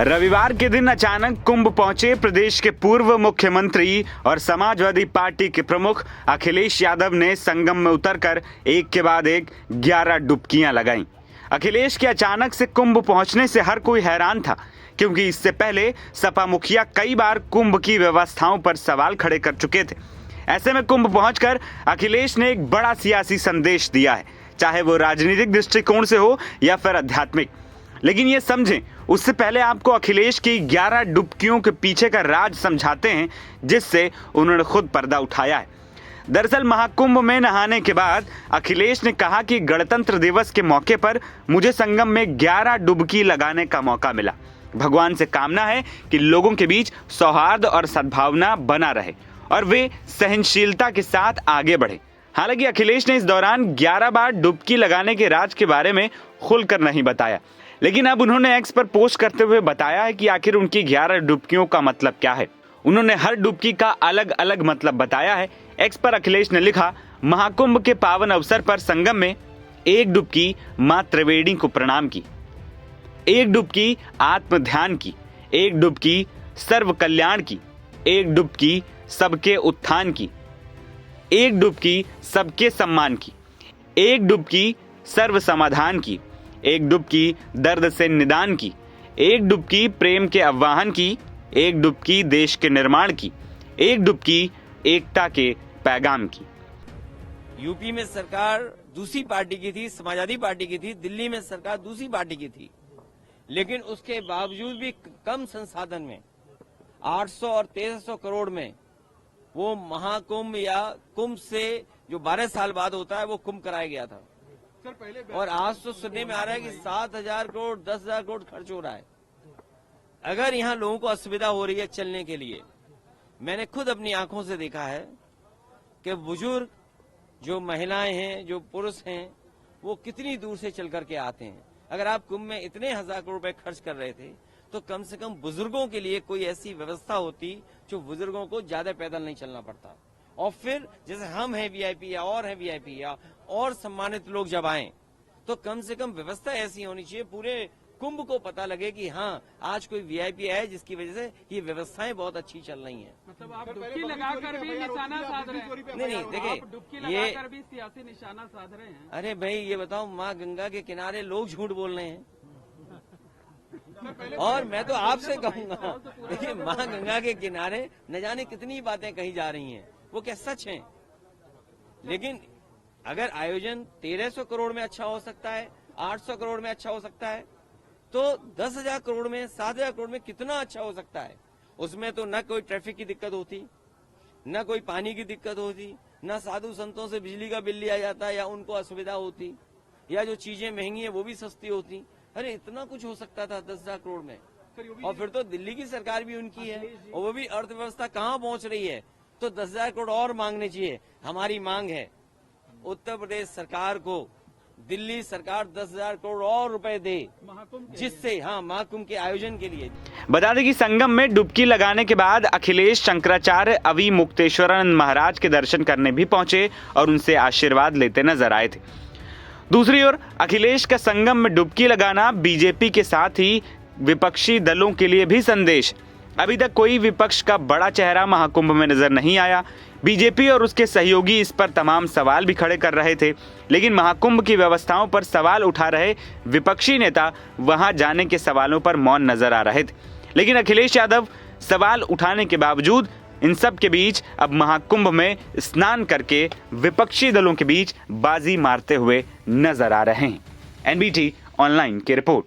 रविवार के दिन अचानक कुंभ पहुंचे प्रदेश के पूर्व मुख्यमंत्री और समाजवादी पार्टी के प्रमुख अखिलेश यादव ने संगम में उतरकर एक के बाद एक 11 डुबकियां लगाईं। अखिलेश के अचानक से कुंभ पहुंचने से हर कोई हैरान था, क्योंकि इससे पहले सपा मुखिया कई बार कुंभ की व्यवस्थाओं पर सवाल खड़े कर चुके थे। ऐसे में कुंभ पहुंचकर अखिलेश ने एक बड़ा सियासी संदेश दिया है, चाहे वो राजनीतिक दृष्टिकोण से हो या फिर आध्यात्मिक। लेकिन ये समझें, उससे पहले आपको अखिलेश की 11 डुबकियों के पीछे का राज समझाते हैं, जिससे उन्होंने खुद पर्दा उठाया है। दरअसल महाकुंभ में नहाने के बाद अखिलेश ने कहा कि गणतंत्र दिवस के मौके पर मुझे संगम में 11 डुबकी लगाने का मौका मिला। भगवान से कामना है कि लोगों के बीच सौहार्द और सद्भावना बना रहे और वे सहनशीलता के साथ आगे बढ़े। हालांकि अखिलेश ने इस दौरान 11 बार डुबकी लगाने के राज के बारे में खुलकर नहीं बताया, लेकिन अब उन्होंने एक्स पर पोस्ट करते हुए बताया है कि आखिर उनकी 11 डुबकियों का मतलब क्या है। उन्होंने हर डुबकी का अलग अलग मतलब बताया है। एक्स पर अखिलेश ने लिखा, महाकुंभ के पावन अवसर पर संगम में एक डुबकी मां त्रिवेणी को प्रणाम की, एक डुबकी आत्म ध्यान की, एक डुबकी सर्व कल्याण की, एक डुबकी सबके उत्थान की, एक डुबकी सबके सम्मान की, एक डुबकी सर्व समाधान की, एक डुबकी दर्द से निदान की, एक डुबकी प्रेम के आह्वान की, एक डुबकी देश के निर्माण की, एक डुबकी एकता के पैगाम की। यूपी में सरकार दूसरी पार्टी की थी, समाजवादी पार्टी की थी। दिल्ली में सरकार दूसरी पार्टी की थी, लेकिन उसके बावजूद भी कम संसाधन में 800 और 1300 करोड़ में वो महाकुंभ या कुंभ से जो 12 साल बाद होता है वो कुंभ कराया गया था। और आज तो सुनने में आ रहा है कि 7,000 करोड़ 10,000 करोड़ खर्च हो रहा है। अगर यहाँ लोगों को असुविधा हो रही है चलने के लिए, मैंने खुद अपनी आंखों से देखा है कि बुजुर्ग जो महिलाएं हैं, जो पुरुष हैं, वो कितनी दूर से चल करके आते हैं। अगर आप कुंभ में इतने 1,000 करोड़ रुपए खर्च कर रहे थे तो कम से कम बुजुर्गों के लिए कोई ऐसी व्यवस्था होती जो बुजुर्गों को ज्यादा पैदल नहीं चलना पड़ता। और फिर जैसे हम हैं वीआईपी या और हैं वीआईपी या और सम्मानित लोग जब आए तो कम से कम व्यवस्था ऐसी होनी चाहिए, पूरे कुंभ को पता लगे कि हाँ आज कोई वीआईपी है जिसकी वजह से ये व्यवस्थाएं बहुत अच्छी चल रही हैं। मतलब आप डुबकी लगाकर भी निशाना साध रहे हैं। नहीं देखिए, डुबकी लगाकर भी सियासी निशाना साध रहे हैं। अरे भाई ये बताओ, माँ गंगा के किनारे लोग झूठ बोल रहे हैं। और मैं तो आपसे कहूंगा, देखिए माँ गंगा के किनारे न जाने कितनी बातें कही जा रही हैं, वो क्या सच हैं? लेकिन अगर आयोजन 1300 करोड़ में अच्छा हो सकता है, 800 करोड़ में अच्छा हो सकता है, तो 10,000 करोड़ में, 7,000 करोड़ में कितना अच्छा हो सकता है। उसमें तो न कोई ट्रैफिक की दिक्कत होती, न कोई पानी की दिक्कत होती, न साधु संतों से बिजली का बिल लिया जाता या उनको असुविधा होती, या जो चीजें महंगी है वो भी सस्ती होती। अरे इतना कुछ हो सकता था 10,000 करोड़ में। और फिर तो दिल्ली की सरकार भी उनकी है और वो भी अर्थव्यवस्था कहाँ पहुंच रही है, तो 10,000 करोड़ और मांगने चाहिए। हमारी मांग है उत्तर प्रदेश सरकार को दिल्ली सरकार 10,000 करोड़ और रुपए दे, जिससे महाकुंभ के आयोजन के लिए। बता दें कि संगम में डुबकी लगाने के बाद अखिलेश शंकराचार्य अवि मुक्तेश्वरानंद महाराज के दर्शन करने भी पहुंचे और उनसे आशीर्वाद लेते नजर आए थे। दूसरी ओर अखिलेश का संगम में डुबकी लगाना बीजेपी के साथ ही विपक्षी दलों के लिए भी संदेश। अभी तक कोई विपक्ष का बड़ा चेहरा महाकुंभ में नजर नहीं आया। बीजेपी और उसके सहयोगी इस पर तमाम सवाल भी खड़े कर रहे थे, लेकिन महाकुंभ की व्यवस्थाओं पर सवाल उठा रहे विपक्षी नेता वहां जाने के सवालों पर मौन नजर आ रहे थे। लेकिन अखिलेश यादव सवाल उठाने के बावजूद इन सब के बीच अब महाकुंभ में स्नान करके विपक्षी दलों के बीच बाजी मारते हुए नजर आ रहे हैं। एनबीटी ऑनलाइन की रिपोर्ट।